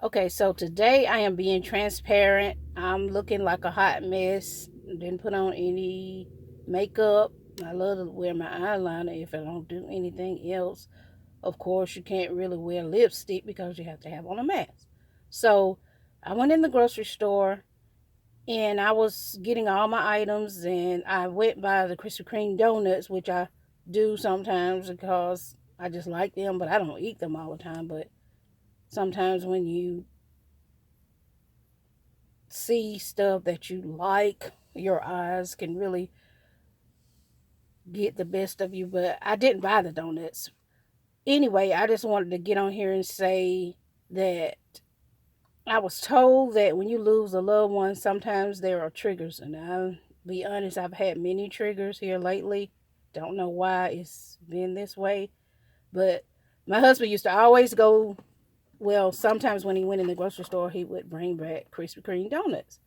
Okay, so today I am being transparent. I'm looking like a hot mess. Didn't put on any makeup. I love to wear my eyeliner if I don't do anything else. Of course, you can't really wear lipstick because you have to have on a mask. So I went in the grocery store and I was getting all my items, and I went by the Krispy Kreme donuts, which I do sometimes because I just like them, but I don't eat them all the time. But sometimes when you see stuff that you like, your eyes can really get the best of you. But I didn't buy the donuts. Anyway, I just wanted to get on here and say that I was told that when you lose a loved one, sometimes there are triggers. And I'll be honest, I've had many triggers here lately. Don't know why it's been this way. But my husband used to always go, well, sometimes when he went in the grocery store, he would bring back Krispy Kreme donuts.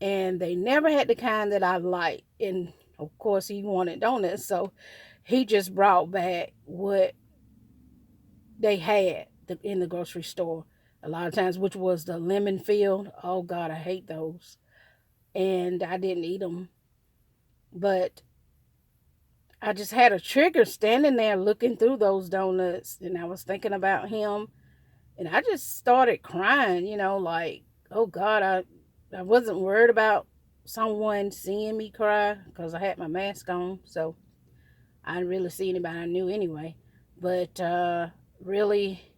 And they never had the kind that I liked. And of course, he wanted donuts, so he just brought back what they had in the grocery store a lot of times, which was the lemon field. Oh God, I hate those, and I didn't eat them. But I just had a trigger standing there looking through those donuts, and I was thinking about him, and I just started crying. Like, oh God, I wasn't worried about someone seeing me cry because I had my mask on, so I didn't really see anybody I knew anyway. But really,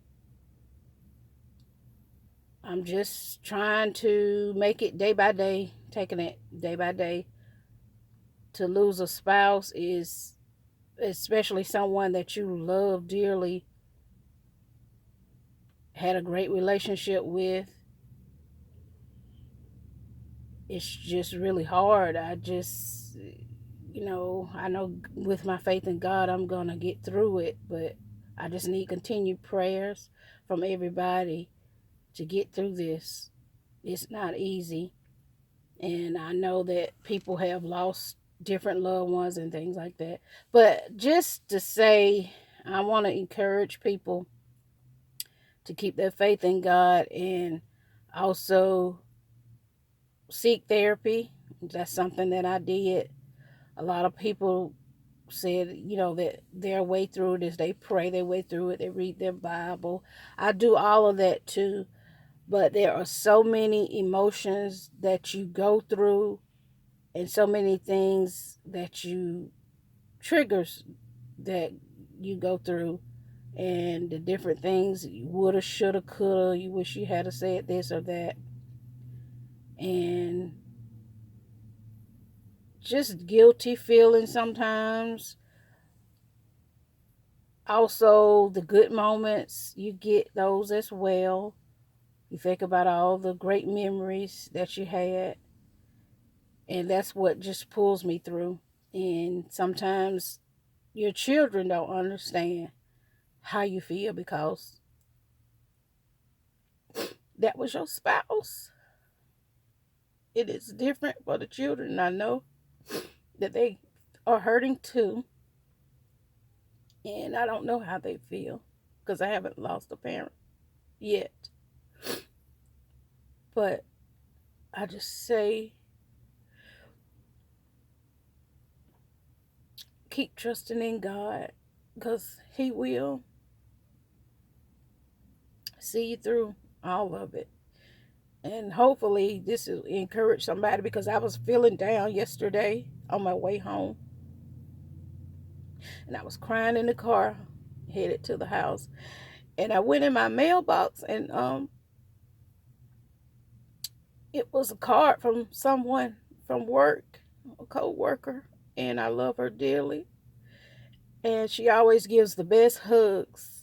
I'm just trying to make it day by day, taking it day by day. To lose a spouse is, especially someone that you love dearly, had a great relationship with, it's just really hard. I know with my faith in God, I'm going to get through it, but I just need continued prayers from everybody to get through this. It's not easy. And I know that people have lost different loved ones and things like that. But just to say, I want to encourage people to keep their faith in God and also seek therapy. That's something that I did. A lot of people said, that their way through it is they pray their way through it, they read their Bible. I do all of that too. But there are so many emotions that you go through and so many things that you triggers that you go through, and the different things you woulda, shoulda, coulda, you wish you had said this or that, and just guilty feeling sometimes. Also, the good moments, you get those as well. You think about all the great memories that you had, and that's what just pulls me through. And sometimes your children don't understand how you feel because that was your spouse. It is different for the children. I know that they are hurting too, and I don't know how they feel because I haven't lost a parent yet. But I just say, keep trusting in God because He will see you through all of it. And hopefully, this will encourage somebody because I was feeling down yesterday on my way home, and I was crying in the car headed to the house. And I went in my mailbox, and it was a card from someone from work, a co-worker, and I love her dearly. And she always gives the best hugs.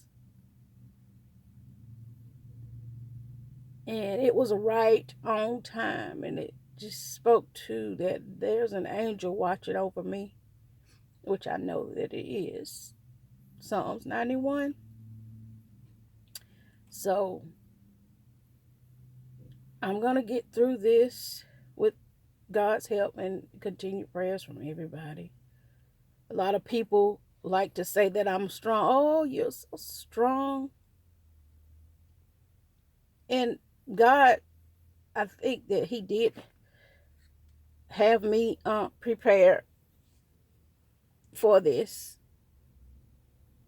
And it was right on time, and it just spoke to that there's an angel watching over me, which I know that it is. Psalms 91. So I'm going to get through this with God's help and continued prayers from everybody. A lot of people like to say that I'm strong. Oh, you're so strong. And God, I think that He did have me prepared for this.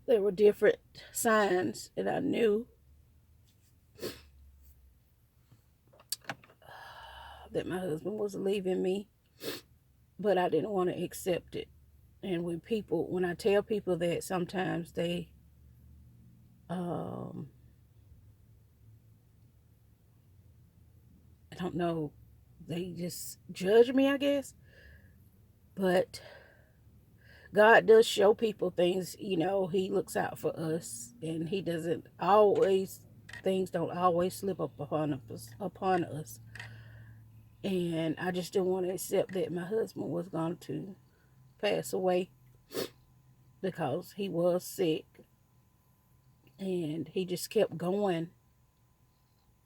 There were different signs that I knew that my husband was leaving me, but I didn't want to accept it. And when I tell people that, sometimes they, um, I don't know, they just judge me, I guess. But God does show people things, He looks out for us, and He doesn't always, things don't always slip up upon us. And I just didn't want to accept that my husband was going to pass away because he was sick, and he just kept going,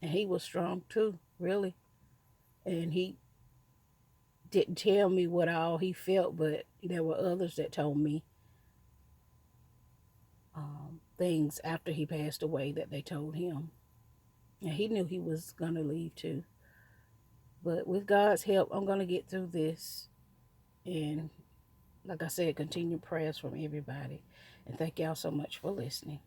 and he was strong too, really. And he didn't tell me what all he felt, but there were others that told me things after he passed away that they told him. And he knew he was going to leave too. But with God's help, I'm going to get through this. And like I said, continue prayers from everybody. And thank y'all so much for listening.